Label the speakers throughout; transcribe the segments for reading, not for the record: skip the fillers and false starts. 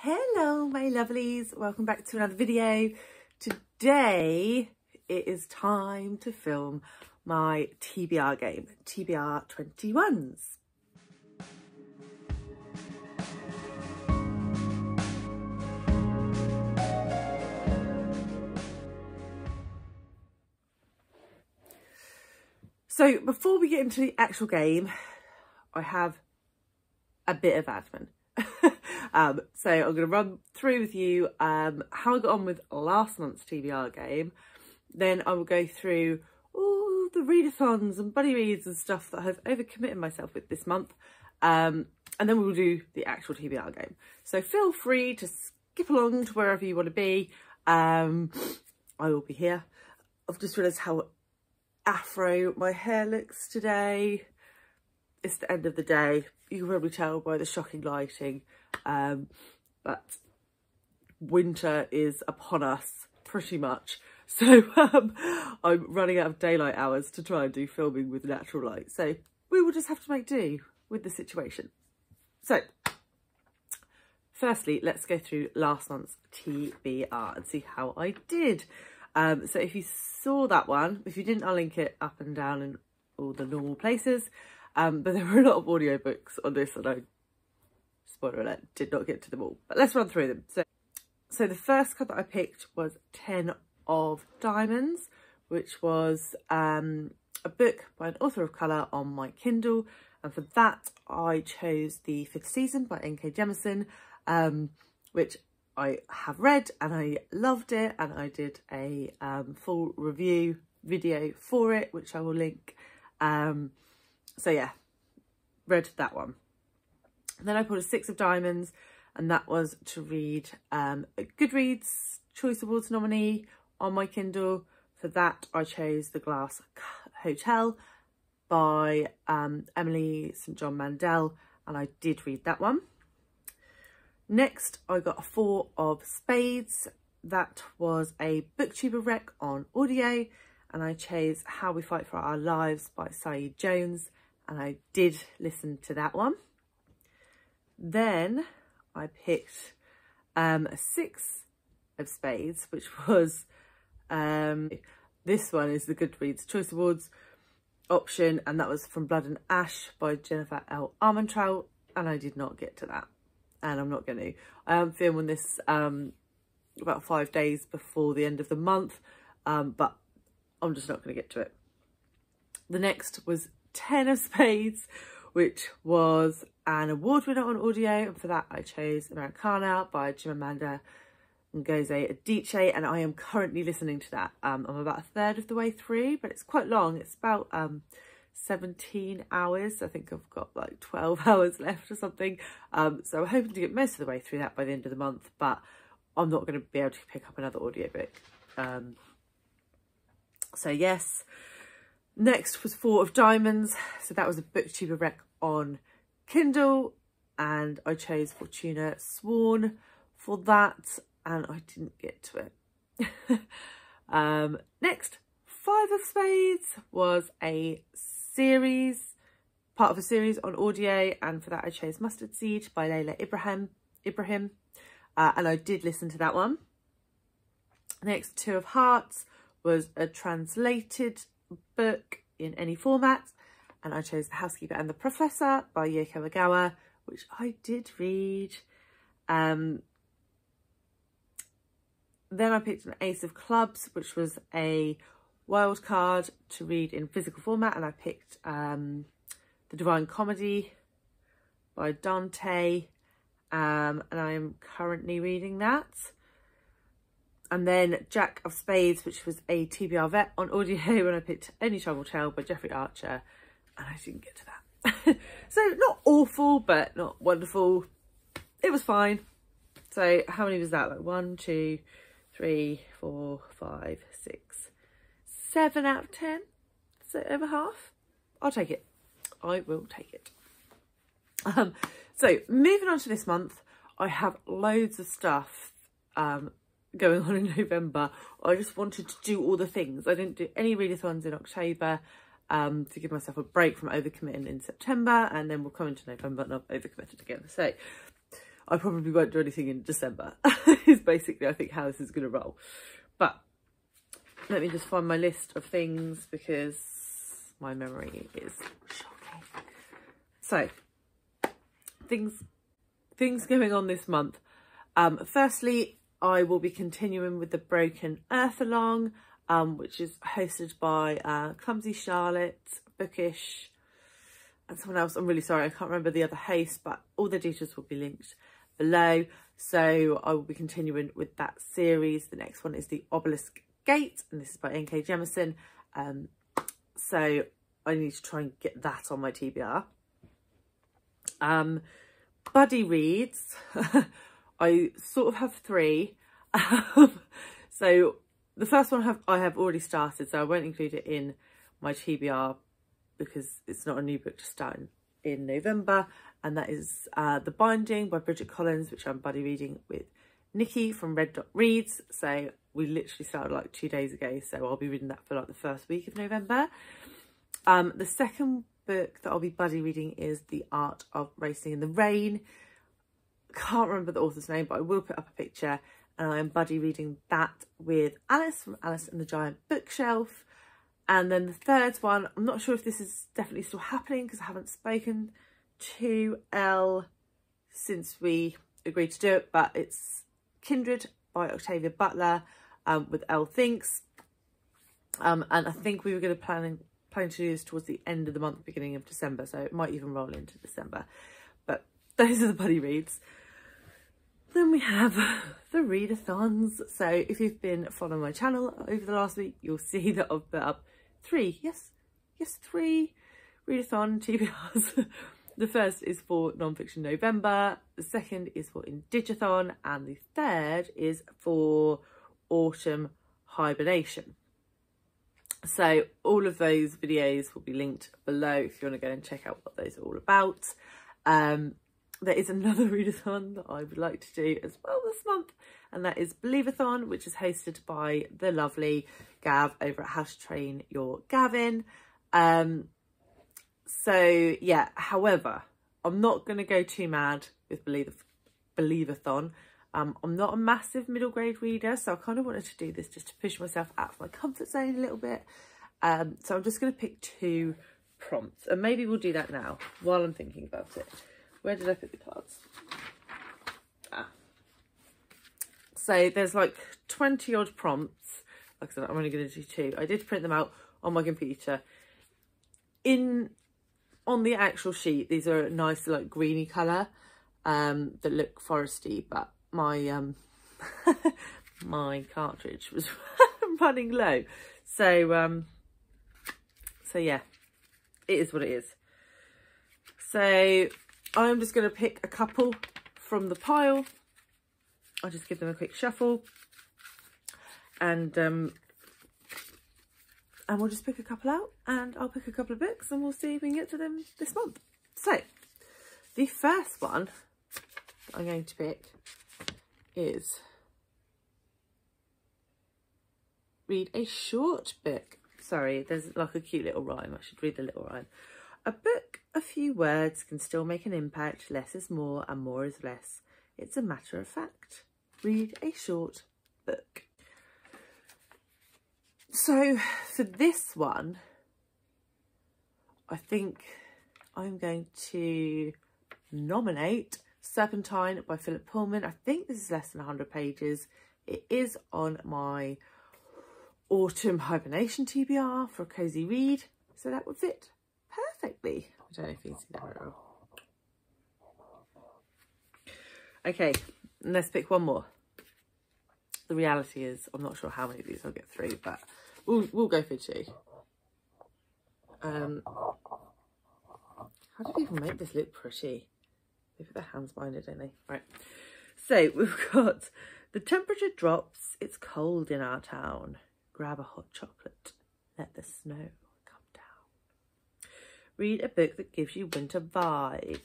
Speaker 1: Hello my lovelies, welcome back to another video. Today it is time to film my TBR game, TBR 21s. So before we get into the actual game, I have a bit of admin. So I'm going to run through with you how I got on with last month's TBR game. Then I will go through all the readathons and buddy reads and stuff that I've overcommitted myself with this month. And then we'll do the actual TBR game. So feel free to skip along to wherever you want to be. I will be here. I've just realised how afro my hair looks today. It's the end of the day. You can probably tell by the shocking lighting, but winter is upon us pretty much. So I'm running out of daylight hours to try and do filming with natural light. So we will just have to make do with the situation. So firstly, let's go through last month's TBR and see how I did. So if you saw that one, if you didn't, I'll link it up and down in all the normal places. But there were a lot of audiobooks on this and I, spoiler alert, did not get to them all. But let's run through them. So the first card that I picked was 10 of Diamonds, which was a book by an author of colour on my Kindle. And for that, I chose the 5th season by N.K. Jemison, which I have read and I loved it. And I did a full review video for it, which I will link. So yeah, read that one. Then I pulled a 6 of Diamonds, and that was to read a Goodreads Choice Awards nominee on my Kindle. For that, I chose The Glass Hotel by Emily St John Mandell, and I did read that one. Next, I got a 4 of Spades. That was a booktuber rec on audio, and I chose How We Fight for Our Lives by Saeed Jones, and I did listen to that one. Then I picked a 6 of Spades, which was, this one is the Goodreads Choice Awards option, and that was From Blood and Ash by Jennifer L. Armentrout, and I did not get to that, and I'm not going to. I am filming this about 5 days before the end of the month, but I'm just not going to get to it. The next was 10 of Spades, which was an award winner on audio, and for that I chose Americanah by Chimimanda, Ngozi, Adiche, and I am currently listening to that. I'm about a third of the way through, but it's quite long. It's about 17 hours. I think I've got like 12 hours left or something. So I'm hoping to get most of the way through that by the end of the month, but I'm not going to be able to pick up another audiobook. So yes. Next was 4 of Diamonds. So that was a booktuber rec on Kindle, and I chose Fortuna Sworn for that, and I didn't get to it. Next, 5 of Spades was a series, part of a series on audio, and for that I chose Mustard Seed by Laila Ibrahim, and I did listen to that one. Next, 2 of Hearts was a translated book in any format, and I chose The Housekeeper and the Professor by Yoko Ogawa, which I did read. Then I picked an Ace of Clubs, which was a wild card to read in physical format, and I picked The Divine Comedy by Dante, and I am currently reading that. And then Jack of Spades, which was a TBR vet on audio, when I picked Any Trouble Tell by Jeffrey Archer, and I didn't get to that. So not awful, but not wonderful. It was fine. So how many was that? Like 1, 2, 3, 4, 5, 6, 7 out of 10. So over half. I'll take it. I will take it. So moving on to this month, I have loads of stuff going on in November. I just wanted to do all the things. I didn't do any readathons in October to give myself a break from overcommitting in September, and then we'll come into November and I've overcommitted again. So I probably won't do anything in December. Is basically, I think, how this is going to roll. But let me just find my list of things because my memory is shocking. So, things going on this month. Firstly, I will be continuing with the Broken Earth Along, which is hosted by Clumsy Charlotte, Bookish, and someone else. I'm really sorry, I can't remember the other host, but all the details will be linked below. So I will be continuing with that series. The next one is the Obelisk Gate, and this is by NK Jemison. So I need to try and get that on my TBR. Buddy reads. I sort of have 3. So the first one I have already started, so I won't include it in my TBR because it's not a new book to start in November. And that is The Binding by Bridget Collins, which I'm buddy reading with Nikki from Red Dot Reads. So we literally started like 2 days ago, so I'll be reading that for like the first week of November. The second book that I'll be buddy reading is The Art of Racing in the Rain. Can't remember the author's name, but I will put up a picture, and I am buddy reading that with Alice from Alice and the Giant Bookshelf. And then the third one, I'm not sure if this is definitely still happening because I haven't spoken to Elle since we agreed to do it, but it's Kindred by Octavia Butler with Elle Thinks. And I think we were going to planning to do this towards the end of the month, beginning of December, so it might even roll into December. But those are the buddy reads. Then we have the readathons. So if you've been following my channel over the last week, you'll see that I've put up 3 readathon TBRs. The first is for Non-Fiction November, the second is for Indigathon, and the third is for Autumn Hibernation. So all of those videos will be linked below if you want to go and check out what those are all about. There is another readathon that I would like to do as well this month, and that is Believeathon, which is hosted by the lovely Gav over at How to Train Your Gavin. So yeah, however, I'm not going to go too mad with Believeathon. I'm not a massive middle grade reader, so I kind of wanted to do this just to push myself out of my comfort zone a little bit. So I'm just going to pick 2 prompts, and maybe we'll do that now while I'm thinking about it. Where did I put the cards? So there's like 20 odd prompts. Like I said, I'm only going to do 2. I did print them out on my computer. On the actual sheet, these are a nice like greeny colour that look foresty, but my my cartridge was running low. So yeah, it is what it is. So I'm just going to pick a couple from the pile. I'll just give them a quick shuffle, and we'll just pick a couple out, and I'll pick a couple of books, and we'll see if we can get to them this month. So the first one that I'm going to pick is read a short book. Sorry, there's like a cute little rhyme. I should read the little rhyme. A book, a few words can still make an impact. Less is more and more is less. It's a matter of fact. Read a short book. So for this one, I think I'm going to nominate Serpentine by Philip Pullman. I think this is less than 100 pages. It is on my Autumn Hibernation TBR for a cozy read, so that would fit perfectly. I don't know if you can see that very well. Okay, let's pick one more. The reality is, I'm not sure how many of these I'll get through, but we'll go for 2. How do people make this look pretty? They put their hands behind it, don't they? Right. So we've got The Temperature Drops, It's Cold in Our Town. Grab a hot chocolate. Let the snow come down. Read a book that gives you winter vibes.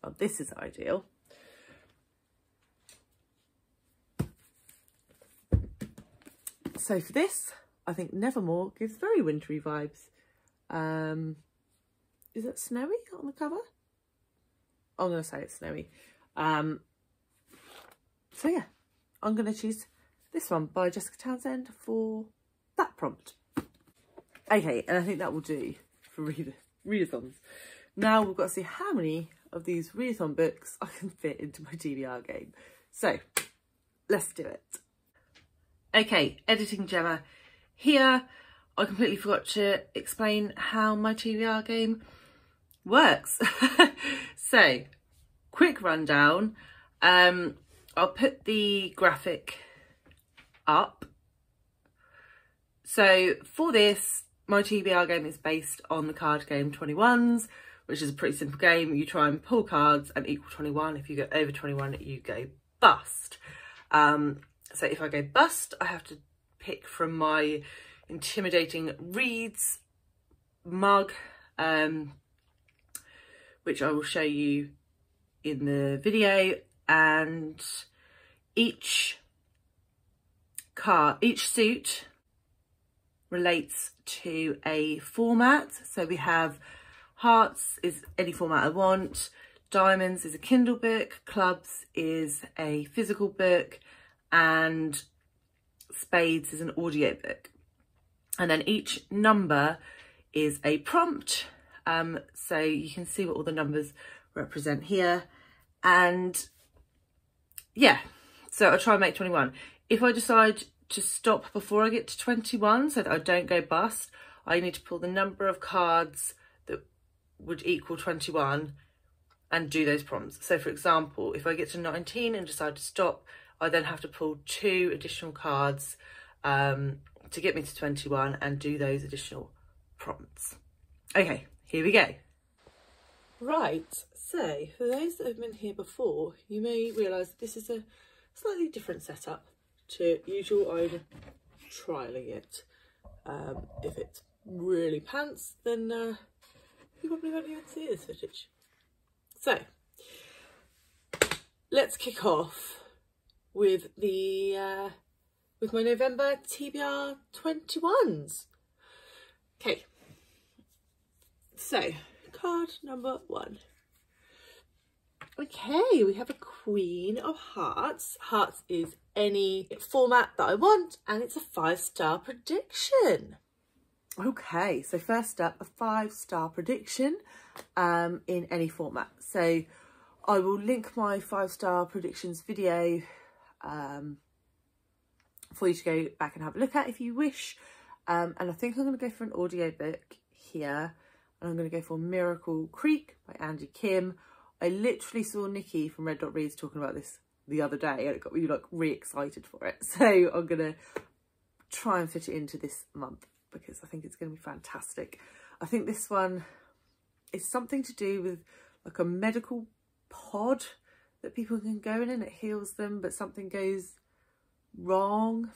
Speaker 1: Well, this is ideal. So for this, I think Nevermoor gives very wintry vibes. Is it snowy on the cover? I'm going to say it's snowy. So yeah, I'm going to choose this one by Jessica Townsend for that prompt. Okay, and I think that will do for readathons. Now we've got to see how many of these readathon books I can fit into my TBR game. So let's do it. Okay, editing Gemma here. I completely forgot to explain how my TBR game works. So, quick rundown. I'll put the graphic up. So for this, my TBR game is based on the card game 21s, which is a pretty simple game. You try and pull cards and equal 21. If you go over 21, you go bust. So if I go bust, I have to pick from my intimidating reads mug, which I will show you in the video. And each suit relates to a format. So we have hearts is any format I want, diamonds is a Kindle book, clubs is a physical book, and spades is an audio book. And then each number is a prompt. So you can see what all the numbers represent here. And yeah, so I'll try and make 21. If I decide to stop before I get to 21 so that I don't go bust, I need to pull the number of cards that would equal 21 and do those prompts. So for example, if I get to 19 and decide to stop, I then have to pull 2 additional cards to get me to 21 and do those additional prompts. Okay, here we go. Right, so for those that have been here before, you may realise this is a slightly different setup to usual. I'm trialling it. If it's really pants, then you probably won't even see this footage. So let's kick off with the with my November TBR 21s. Okay, so card number 1. Okay, we have a Queen of Hearts. Hearts is any format that I want, and it's a 5-star prediction. Okay, so first up, a 5-star prediction in any format. So I will link my 5-star predictions video for you to go back and have a look at if you wish. And I think I'm going to go for an audiobook here. And I'm going to go for Miracle Creek by Angie Kim. I literally saw Nikki from Red Dot Reads talking about this the other day, and it got me like really excited for it. So I'm going to try and fit it into this month because I think it's going to be fantastic. I think this one is something to do with like a medical pod that people can go in and it heals them, but something goes wrong.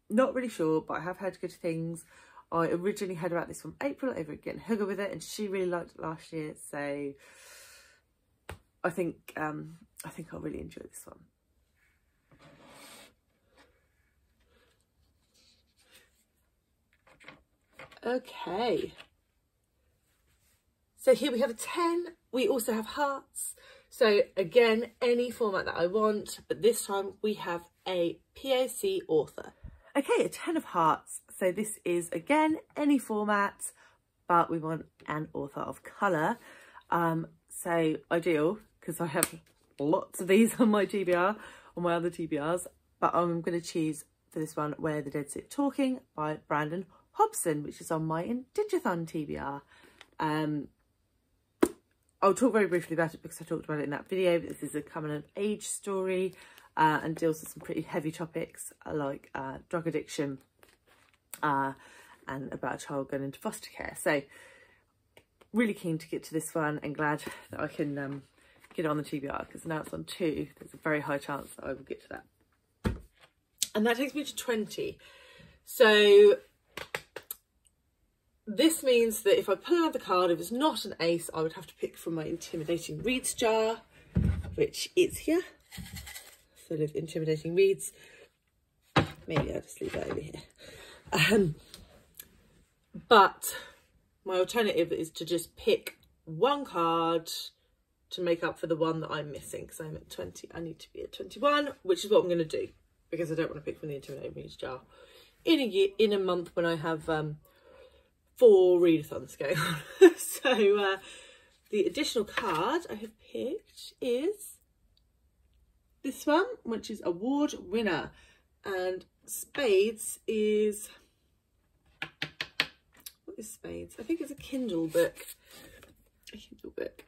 Speaker 1: Not really sure, but I have heard good things. I originally heard about this from April over at Getting Hugger with it, and she really liked it last year. So I think I'll really enjoy this one. Okay. So here we have a 10. We also have hearts. So again, any format that I want, but this time we have a POC author. Okay, a 10 of hearts. So this is again any format, but we want an author of colour. So ideal, because I have lots of these on my TBR, on my other TBRs, but I'm going to choose for this one Where the Dead Sit Talking by Brandon Hobson, which is on my Indigathon TBR. I'll talk very briefly about it because I talked about it in that video, but this is a coming of age story and deals with some pretty heavy topics like drug addiction and about a child going into foster care. So really keen to get to this one and glad that I can get it on the TBR, because now it's on 2. There's a very high chance that I will get to that. And that takes me to 20. So this means that if I pull another card, if it's not an ace, I would have to pick from my Intimidating Reads jar, which is here, full of Intimidating Reads. Maybe I'll just leave that over here. But my alternative is to just pick one card to make up for the one that I'm missing, because I'm at 20. I need to be at 21, which is what I'm going to do, because I don't want to pick from the Intimidating Reads jar in a year, in a month when I have 4 readathons going on. So the additional card I have picked is this one, which is award winner, and Spades is, what is Spades? I think it's a Kindle book. A Kindle book.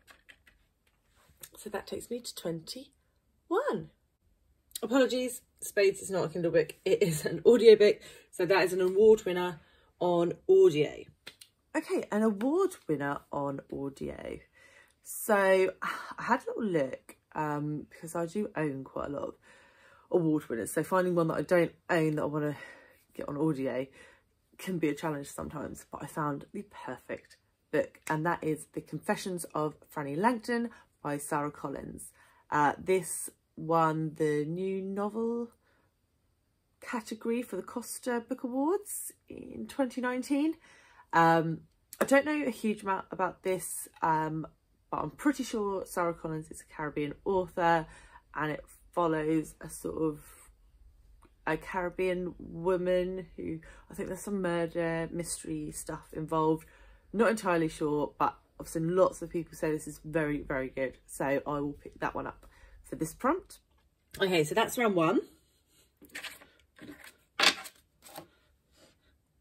Speaker 1: So that takes me to 21. Apologies, Spades is not a Kindle book, it is an audiobook. So that is an award winner on audio. Okay, an award winner on audio. So I had a little look, because I do own quite a lot of award winners. So finding one that I don't own that I want to get on audio can be a challenge sometimes. But I found the perfect book, and that is The Confessions of Frannie Langton by Sarah Collins. This won the new novel category for the Costa Book Awards in 2019. I don't know a huge amount about this, but I'm pretty sure Sarah Collins is a Caribbean author, and it follows a sort of a Caribbean woman who, I think there's some murder mystery stuff involved. Not entirely sure, but I've seen lots of people say this is very, very good. So I will pick that one up for this prompt. Okay, so that's round 1.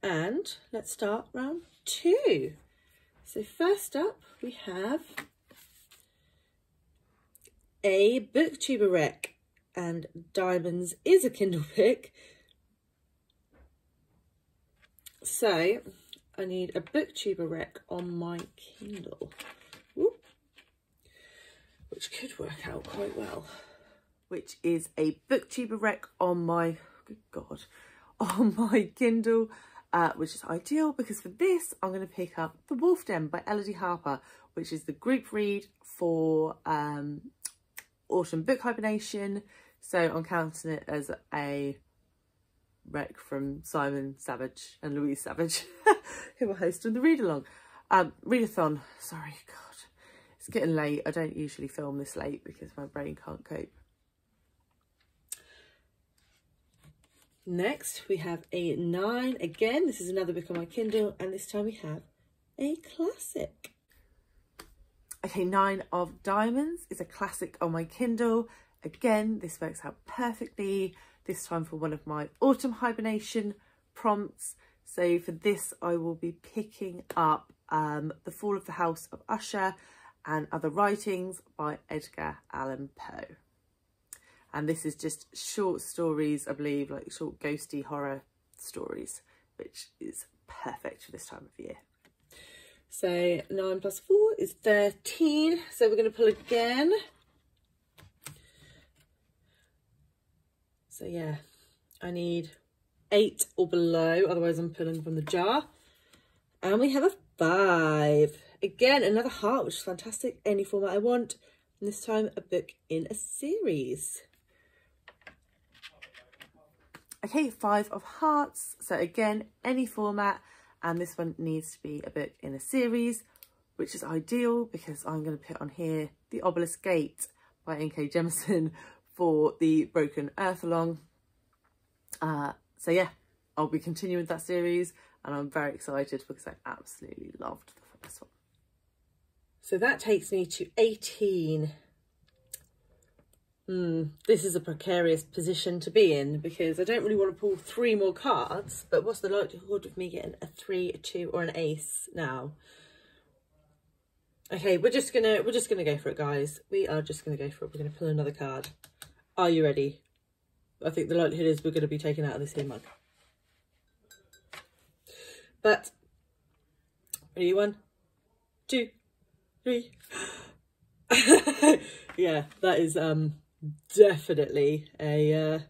Speaker 1: And let's start round 2. So first up we have a booktuber rec, and Diamonds is a Kindle book. So I need a booktuber rec on my Kindle. Whoop. Which could work out quite well. Which is a booktuber rec on my, good God, on my Kindle, which is ideal because for this I'm going to pick up The Wolf Den by Elodie Harper, which is the group read for Autumn Book Hibernation. So I'm counting it as a rec from Simon Savage and Louise Savage, who are hosting the read-along. Readathon, sorry, God, it's getting late. I don't usually film this late because my brain can't cope. Next, we have a 9. Again, this is another book on my Kindle, and this time we have a classic. Okay, 9 of Diamonds is a classic on my Kindle. Again, this works out perfectly, this time for one of my autumn hibernation prompts. So for this, I will be picking up The Fall of the House of Usher and Other Writings by Edgar Allan Poe. And this is just short stories, I believe, like short ghosty horror stories, which is perfect for this time of year. So 9 plus 4 is 13. So we're going to pull again. So yeah, I need 8 or below, otherwise I'm pulling from the jar. And we have a 5. Again, another heart, which is fantastic. Any format I want. And this time a book in a series. Okay, 5 of Hearts. So again, any format. And this one needs to be a book in a series, which is ideal because I'm going to put on here The Obelisk Gate by N.K. Jemison for the Broken Earth along. So yeah, I'll be continuing that series, and I'm very excited because I absolutely loved the first one. So that takes me to 18. This is a precarious position to be in because I don't really want to pull 3 more cards, but what's the likelihood of me getting a 3, a 2 or an ace now? Okay, we're just gonna go for it, guys. We are just gonna go for it. We're gonna pull another card. Are you ready? I think the likelihood is we're gonna be taken out of this here mug. But ready, 1, 2, 3. Yeah, that is definitely a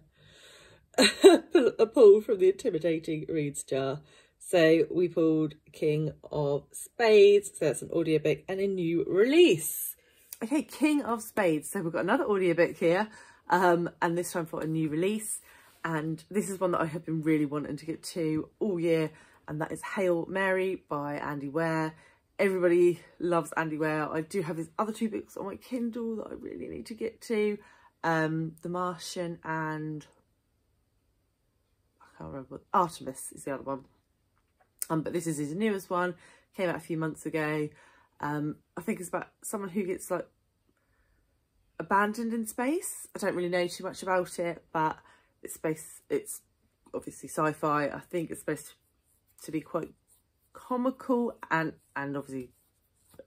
Speaker 1: pull from the Intimidating Reads jar. So we pulled King of Spades, so that's an audiobook and a new release. Okay, King of Spades. So we've got another audiobook here, and this time for a new release. And this is one that I have been really wanting to get to all year, and that is Hail Mary by Andy Ware. everybody loves Andy Weir. I do have his other 2 books on my Kindle that I really need to get to. The Martian and I can't remember what, Artemis is the other one. But this is his newest one, came out a few months ago. I think it's about someone who gets like abandoned in space. I don't really know too much about it, but it's obviously sci-fi. I think it's supposed to be quite comical and obviously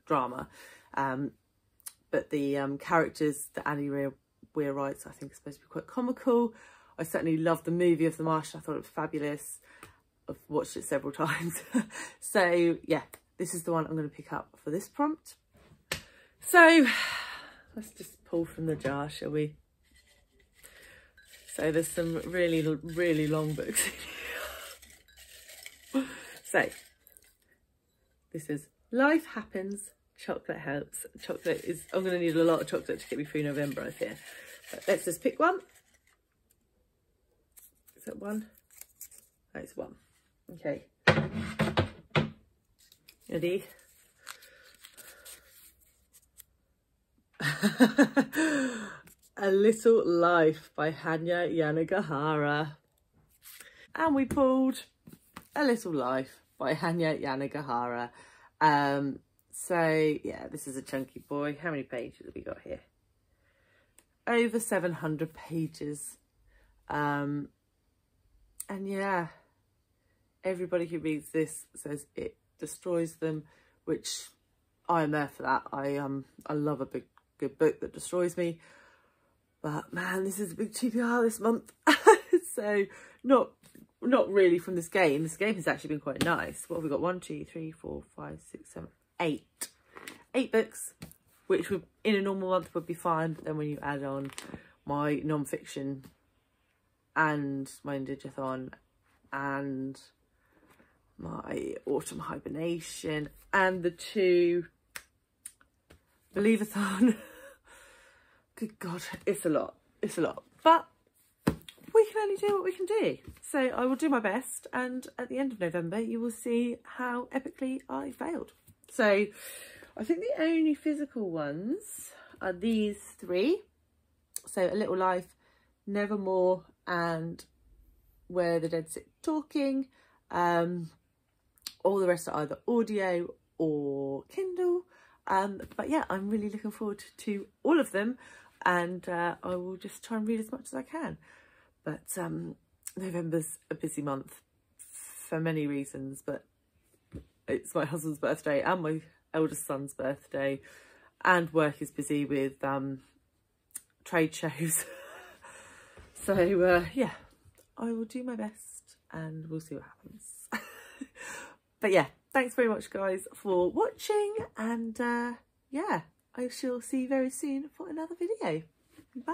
Speaker 1: drama. But the characters that Andy Weir writes, I think, are supposed to be quite comical. I certainly loved the movie of The Martian. I thought it was fabulous. I've watched it several times. So yeah, this is the one I'm going to pick up for this prompt. So let's just pull from the jar, shall we? So there's some really, really long books. So this is Life Happens, Chocolate Helps. Chocolate is, I'm going to need a lot of chocolate to get me through November, I fear. But let's just pick one. Is that one? Oh, it's one. Okay. Ready? A Little Life by Hanya Yanagihara. And we pulled A Little Life by Hanya Yanagihara. So yeah, this is a chunky boy. How many pages have we got here? Over 700 pages. And yeah, everybody who reads this says it destroys them, which I am there for that. I love a good book that destroys me. But man, this is a big TBR this month. So not really from this game. This game has actually been quite nice. What have we got? 1, 2, 3, 4, 5, 6, 7, 8. 8 books, which would in a normal month would be fine. But then when you add on my non-fiction and my Indigathon and my autumn hibernation and the 2 Believathon, good God, it's a lot. It's a lot. But we can only do what we can do. So I will do my best, and at the end of November you will see how epically I failed. So I think the only physical ones are these 3. So A Little Life, Nevermoor, and Where the Dead Sit Talking. All the rest are either audio or Kindle. But yeah, I'm really looking forward to all of them, and I will just try and read as much as I can. But November's a busy month for many reasons, but it's my husband's birthday and my eldest son's birthday, and work is busy with trade shows. So yeah, I will do my best and we'll see what happens. But yeah, thanks very much guys for watching, and yeah, I shall see you very soon for another video. Bye.